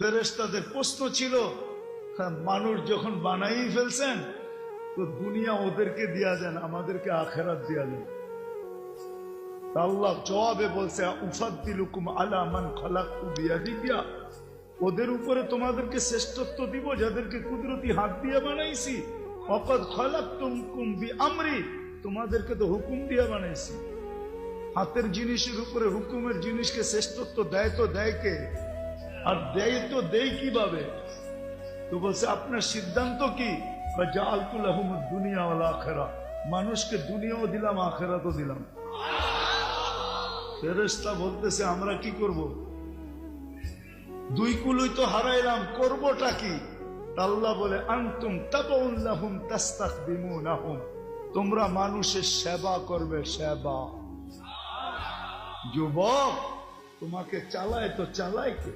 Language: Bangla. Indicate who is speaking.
Speaker 1: ফেরেশতাদের প্রশ্ন ছিল, মানুষ যখন বানাই ফেলছেন তো দুনিয়া ওদেরকে দিয়া দেন, আমাদেরকে আখেরাত দিয়া দেন। আল্লাহ জবাবে বলছে, উফাদ্দিলুকুম আলা মান খালাকতু বিয়াদিয়া, ওদের উপরে তোমাদেরকে শ্রেষ্ঠত্ব দিব যাদেরকে কুদরতি হাত দিয়ে বানাইছি। ওয়াকাদ খালাকতুকুম বিআমরি, তোমাদেরকে তো হুকুম দিয়ে বানাইছি। হাতের জিনিসের উপরে হুকুমের জিনিসকে শ্রেষ্ঠত্ব দেয় তো দেয় কে? আর দেয় তো দেয় কিভাবে? তো বলছে আপনার সিদ্ধান্ত কি? জাআলতু লাহুমুদ দুনিয়া ওয়াল আখিরা, মানুষকে দুনিয়াও দিলাম আখিরাতও দিলাম। ফেরেশতা বলতেছে আমরা কি করব? দুই কুলই তো হারাইলাম, করবটা কি? আল্লাহ বলে, আনতুম তাবউন লাহুম তাস্তাখদিমুনাহুম, তোমরা মানুষের সেবা করবে, সেবা। যুবক, তোমাকে চালায় তো চালায় কে?